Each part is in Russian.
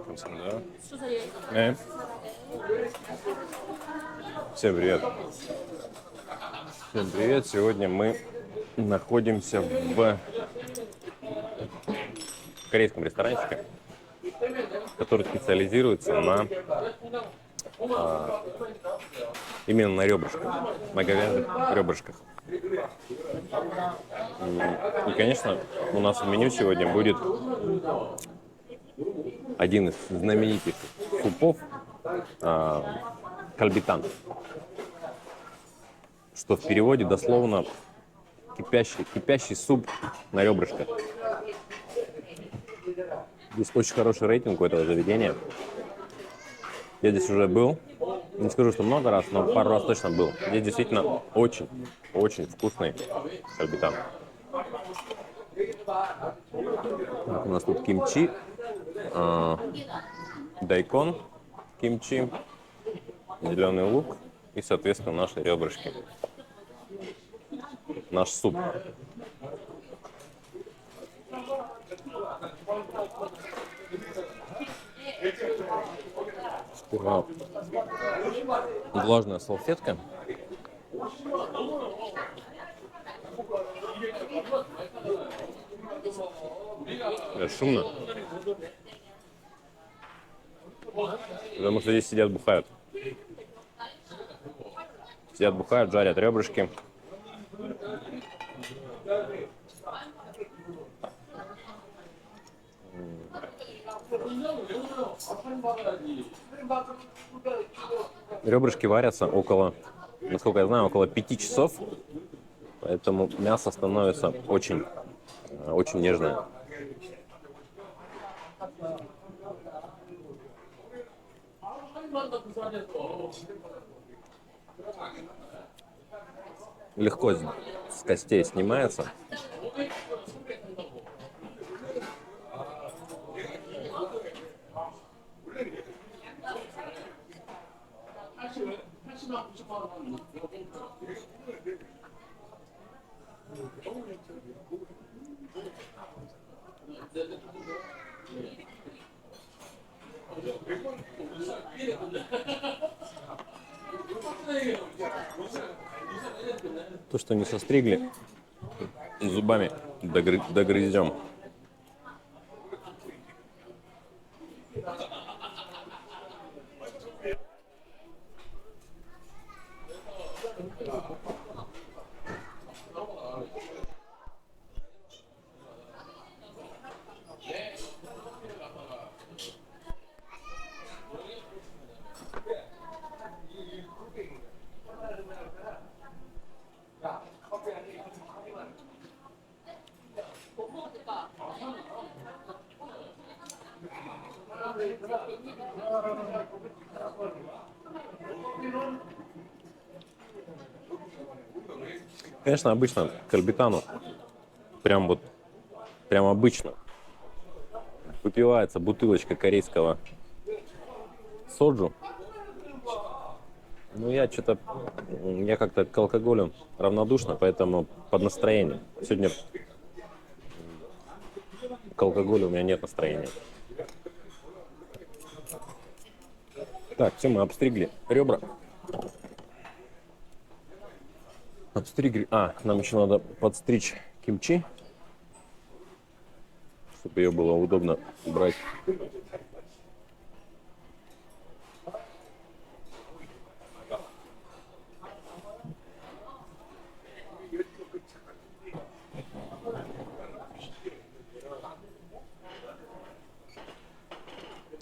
감사합니다. 네. Всем привет. Всем привет. Сегодня мы находимся в корейском ресторанчике, который специализируется на именно на ребрышках, на говяжьих ребрышках. И, конечно, у нас в меню сегодня будет один из знаменитых супов кальбитан, что в переводе дословно кипящий суп на ребрышках. Здесь очень хороший рейтинг у этого заведения. Я здесь уже был. Не скажу, что много раз, но пару раз точно был. Здесь действительно очень вкусный кальбитан. Так, у нас тут кимчи, дайкон, кимчи, зеленый лук и, соответственно, наши ребрышки. Наш суп. Сперва влажная салфетка. Шумно. Потому что здесь сидят, бухают. Сидят, бухают, жарят ребрышки. Ребрышки варятся около, насколько я знаю, около 5 часов. Поэтому мясо становится очень нежное. Легко с костей снимается. То, что не состригли, зубами догрызем. Конечно, обычно кальбитану прям обычно выпивается бутылочка корейского соджу. Ну, я как-то к алкоголю равнодушна, поэтому под настроение. Сегодня к алкоголю у меня нет настроения. Так, все, мы обстригли ребра. Нам еще надо подстричь кимчи, чтобы ее было удобно брать.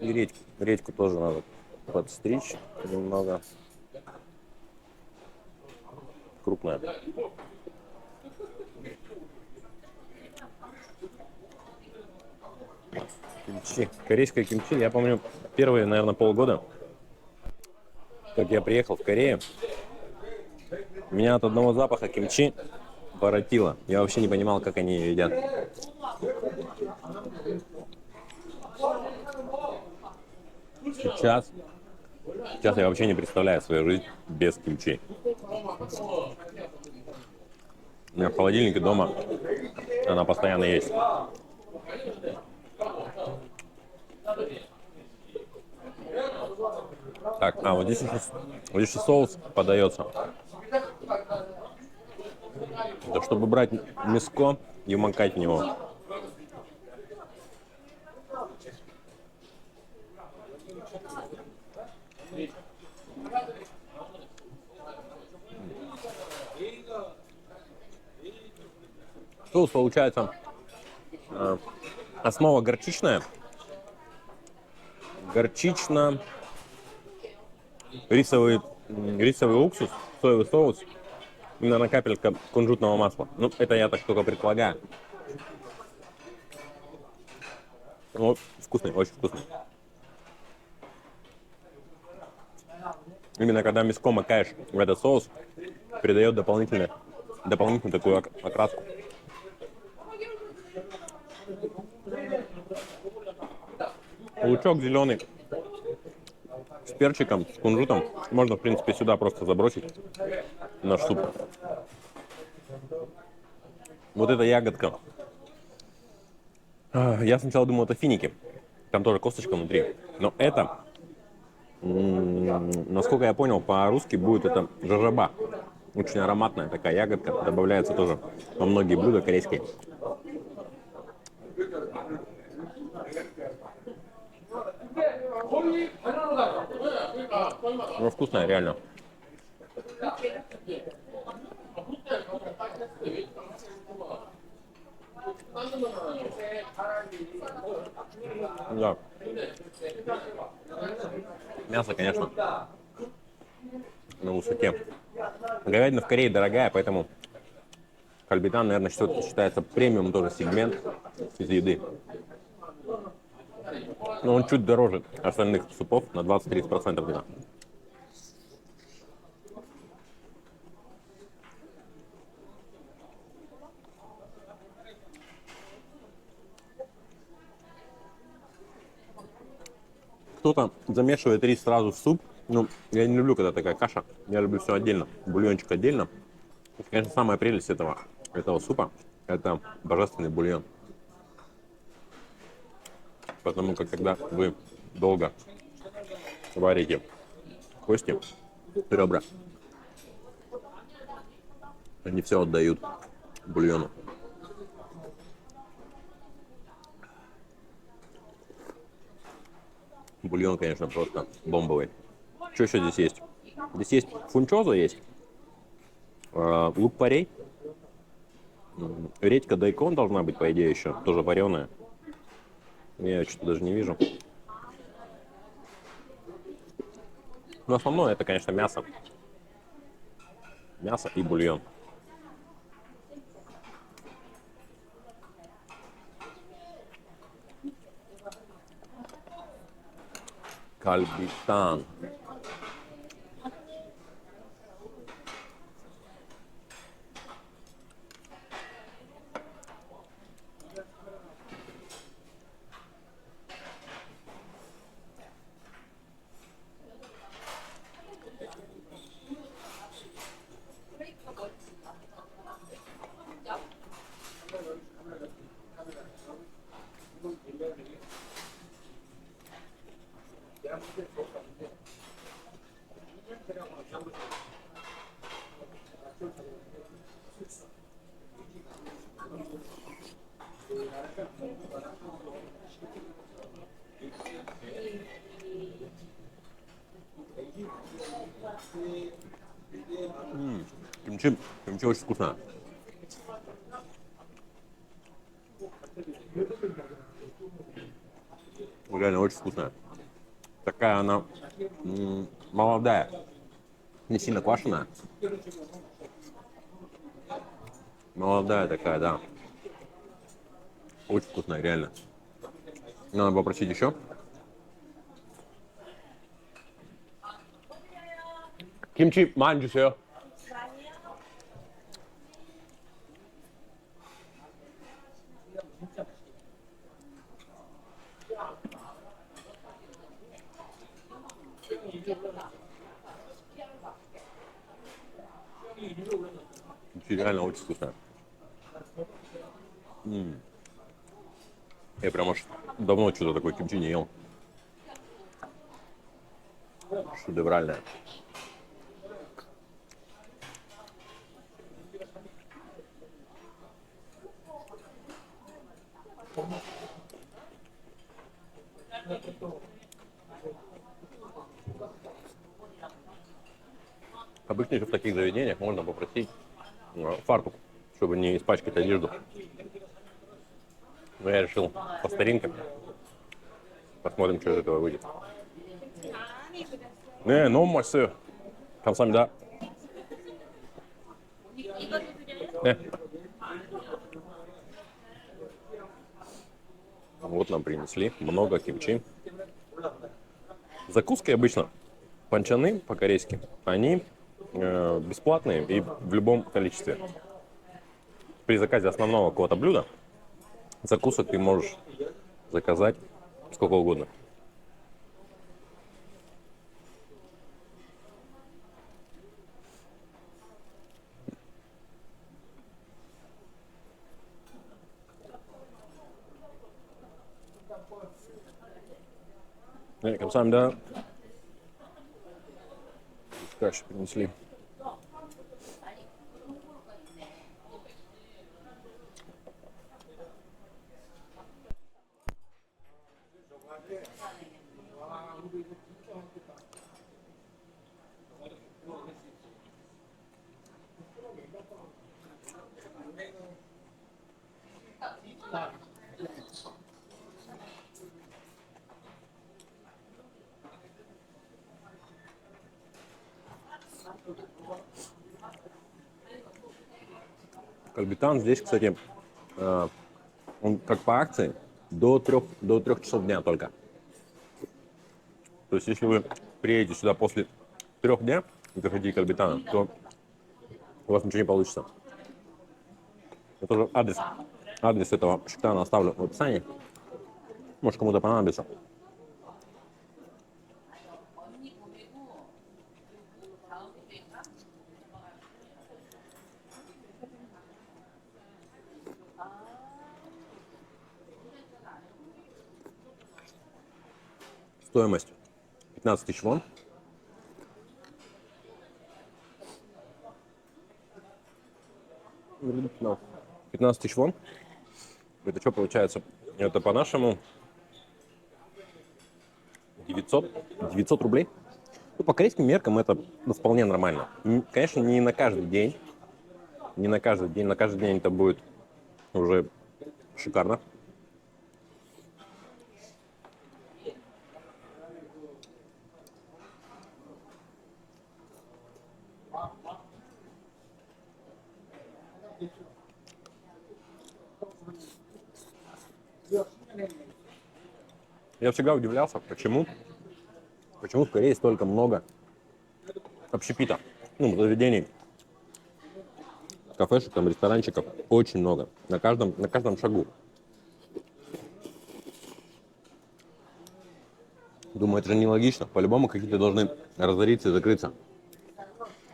И редьку тоже надо подстричь немного. Крупная. Кимчи. Корейское кимчи. Я помню первые, наверное, полгода, как я приехал в Корею, меня от одного запаха кимчи воротило. Я вообще не понимал, как они ее едят. Сейчас я вообще не представляю свою жизнь без кимчи. У меня в холодильнике дома она постоянно есть. Так, вот здесь еще соус подается. Это чтобы брать мяско и макать в него. Соус получается основа горчичная. Рисовый уксус, соевый соус и, наверное, капелька кунжутного масла. Ну, это я так только предполагаю. Вот, вкусный, очень вкусный. Именно когда мяско макаешь в этот соус, придает дополнительную такую окраску. Лучок зеленый с перчиком, с кунжутом. Можно, в принципе, сюда просто забросить наш суп. Вот эта ягодка. Я сначала думал, это финики. Там тоже косточка внутри. Но это, насколько я понял, по-русски будет это жожоба. Очень ароматная такая ягодка. Добавляется тоже во многие блюда корейские. Ну, вкусная, реально. Да. Мясо, конечно, на высоте. Говядина в Корее дорогая, поэтому кальбитан, наверное, все-таки считается премиум тоже сегмент из еды. Но он чуть дороже остальных супов на 20-30% где-то. Кто-то замешивает рис сразу в суп. Ну, я не люблю, когда такая каша. Я люблю все отдельно. Бульончик отдельно. И, конечно, самая прелесть этого супа – это божественный бульон. Потому как когда вы долго варите кости, ребра, они все отдают бульону. Бульон, конечно, просто бомбовый. Что еще здесь есть? Здесь есть фунчоза есть, лук-порей, редька дайкон должна быть, по идее, еще, тоже вареная. Я ее что-то даже не вижу. Но основное это, конечно, мясо. Мясо и бульон. Кальбитан. Кимчи очень вкусно. Реально очень вкусная. Такая она молодая, не сильно квашеная. Молодая такая, да. Очень вкусная, реально. Надо попросить еще. Кимчи 많이 주세요. Кимчи реально очень вкусная. Я прям аж давно что-то такое кимчи не ел. шедевральная. Обычно же в таких заведениях можно попросить фартук, чтобы не испачкать одежду. Но я решил по старинке. Посмотрим, что из этого выйдет. Не, non monsieur. 감사합니다. Не. Вот нам принесли много кимчи. Закуски обычно панчаны по-корейски, они бесплатные и в любом количестве. При заказе основного какого-то блюда закусок ты можешь заказать сколько угодно. 감사합니다. Каши принесли. Кальбитан здесь, кстати, он как по акции до 3 часов дня только. То есть, если вы приедете сюда после 3 дня и хотите кальбитана, то у вас ничего не получится. Я тоже адрес этого шиктана оставлю в описании. Может, кому-то понадобится. Стоимость 15 тысяч вон. No. 15 тысяч вон. Это что получается? Это по-нашему 900 рублей. Ну, по корейским меркам это вполне нормально. Конечно, не на каждый день. Не на каждый день. На каждый день это будет уже шикарно. Я всегда удивлялся, почему в Корее столько много общепита. Ну, заведений, кафешек, там, ресторанчиков очень много. На каждом шагу. Думаю, это же нелогично. По-любому какие-то должны разориться и закрыться.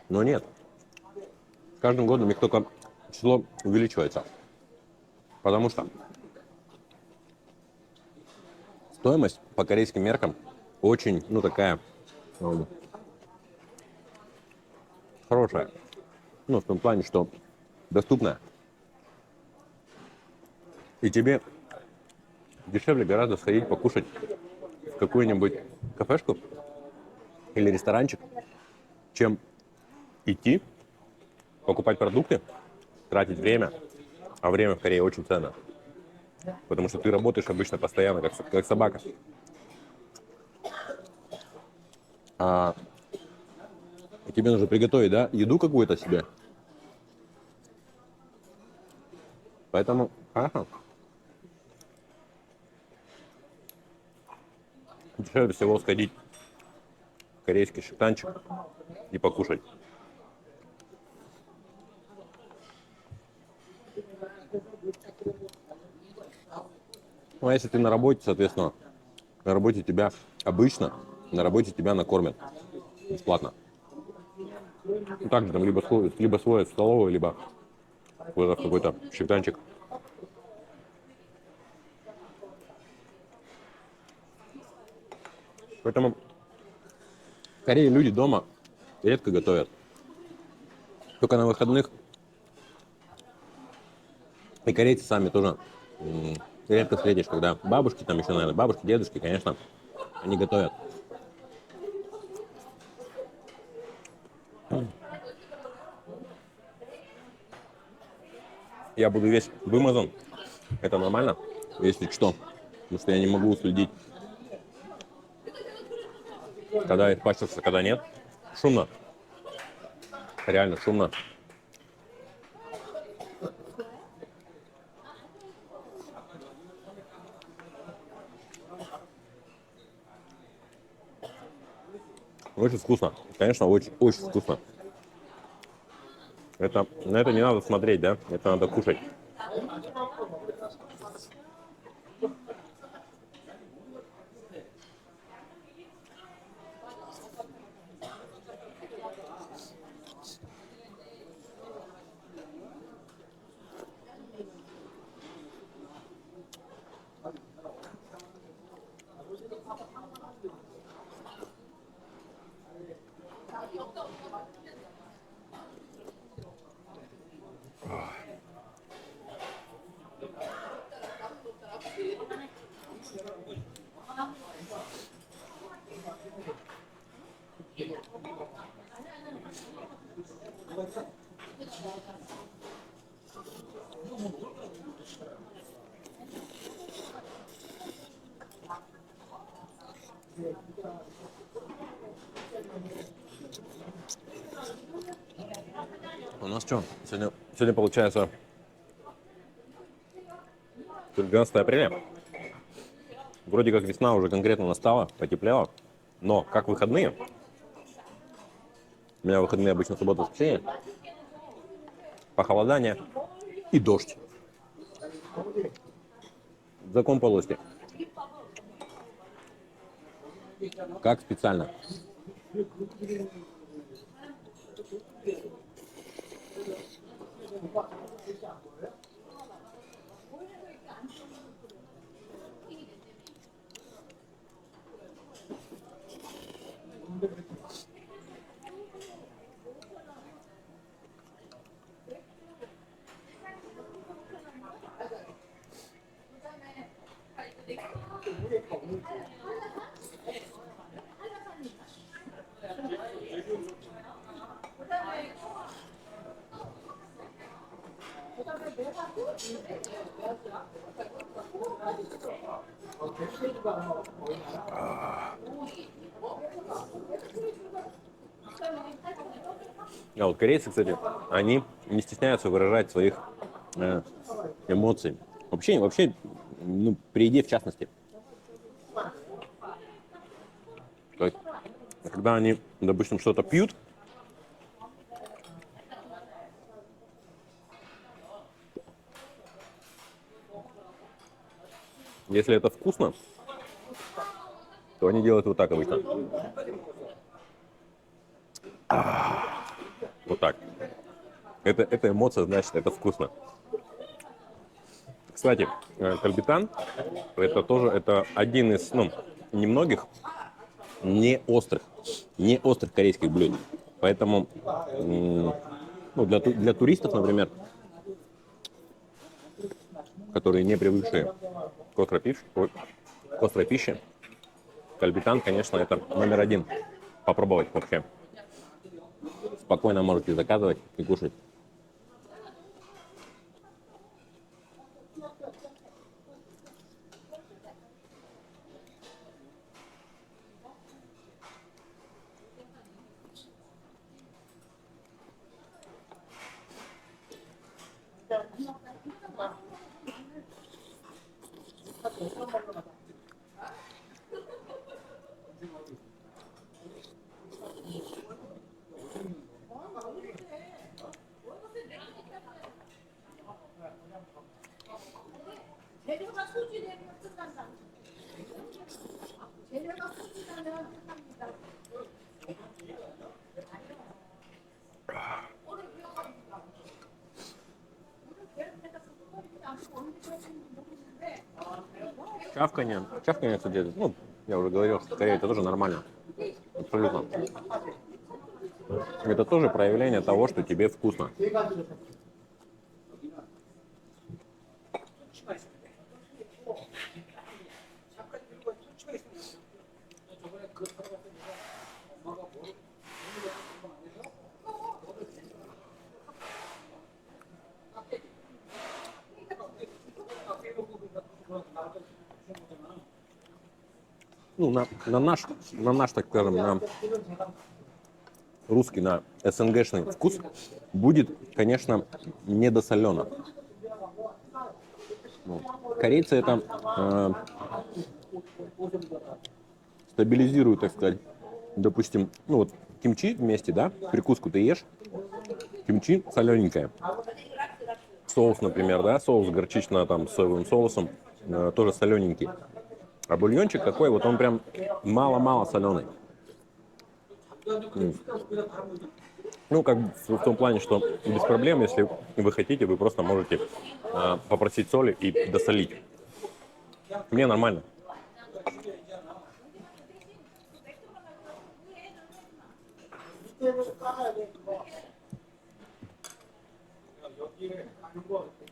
Но нет. С каждым годом их только число увеличивается. Потому что стоимость по корейским меркам очень, ну, такая хорошая. Ну, в том плане, что доступная. И тебе дешевле гораздо сходить покушать в какую-нибудь кафешку или ресторанчик, чем идти, покупать продукты, тратить время. А время в Корее очень ценно. Потому что ты работаешь обычно постоянно, как собака. И тебе нужно приготовить, да, еду какую-то себе. Поэтому, дешевле всего сходить в корейский шиктанчик и покушать. Ну, а если ты на работе, соответственно, на работе тебя обычно, на работе тебя накормят бесплатно. Ну, также там либо свой в столовой, либо в какой-то шиктанчик. Поэтому Корее люди дома редко готовят. Только на выходных. И корейцы сами тоже редко встретишь, когда бабушки, там еще, наверное, бабушки, дедушки, конечно, они готовят. Я буду весь вымазан. Это нормально, если что. Потому что я не могу уследить, когда испачкался, когда нет. Шумно. Реально шумно. Очень вкусно. Конечно, очень, очень вкусно. На это не надо смотреть, да? Это надо кушать. У нас что? Сегодня получается 12 апреля. Вроде как весна уже конкретно настала, потеплело. Но как выходные, у меня выходные обычно суббота, воскресенье, похолодание и дождь. Закон полости. Как специально. А вот корейцы, кстати, они не стесняются выражать своих эмоций. Вообще, ну, при еде в частности. То есть, когда они, допустим, что-то пьют, если это вкусно, то они делают вот так обычно. Вот так. Это эмоция, значит, это вкусно. Кстати, кальбитан это один из, ну, немногих не острых корейских блюд. Поэтому ну, для туристов, например, которые не привыкшие к острой пище, кальбитан, конечно, это номер один. Попробовать вообще. Спокойно можете заказывать и кушать. 재료가 소진되면 끝난다. 재료가 소진하면 끝납니다. 오늘 기억합니다. 오늘 계획해서 그거리지 않고 언제 그랬는지 모르겠는데. Чавканье, кстати, ну, я уже говорил, что в Корее это тоже нормально. Абсолютно. Это тоже проявление того, что тебе вкусно. Ну, на наш, так скажем, на русский, на СНГшный вкус будет, конечно, недосолено. Ну, корейцы это стабилизируют, так сказать. Допустим, ну вот кимчи вместе, да, прикуску ты ешь, кимчи солененькое. Соус, например, да, соус горчично там с соевым соусом, тоже солененький. А бульончик такой, вот он прям мало-мало соленый. Ну, как бы в том плане, что без проблем, если вы хотите, вы просто можете попросить соли и досолить. Мне нормально.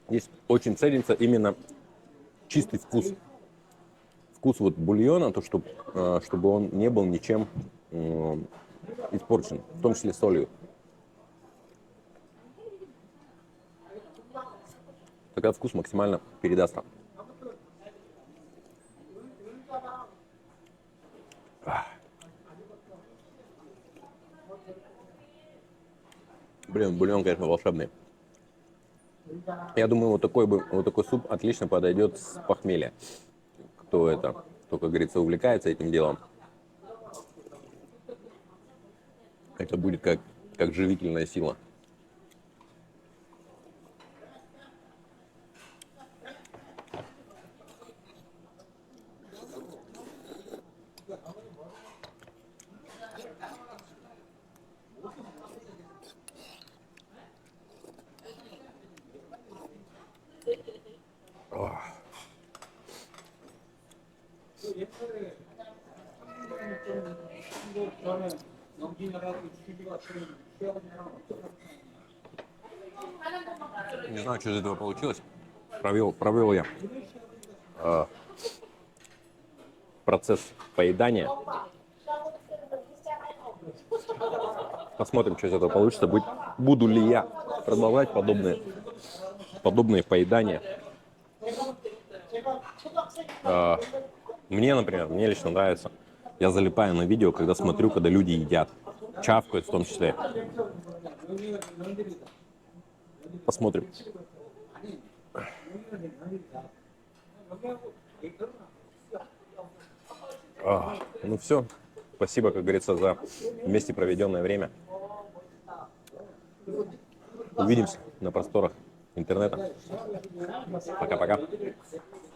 Здесь очень ценится именно чистый вкус. Вкус вот бульона, то, чтобы он не был ничем испорчен, в том числе солью. Тогда вкус максимально передастся. Блин, бульон, конечно, волшебный. Я думаю, вот такой суп отлично подойдет с похмелья. Кто, как говорится, увлекается этим делом. Это будет как живительная сила. Не знаю, что из этого получилось. Провел я процесс поедания. Посмотрим, что из этого получится. Буду ли я продолжать подобные поедания. Мне лично нравится. Я залипаю на видео, когда смотрю, когда люди едят. Чавкают в том числе. Посмотрим. Ну все. Спасибо, как говорится, за вместе проведенное время. Увидимся на просторах интернета. Пока-пока.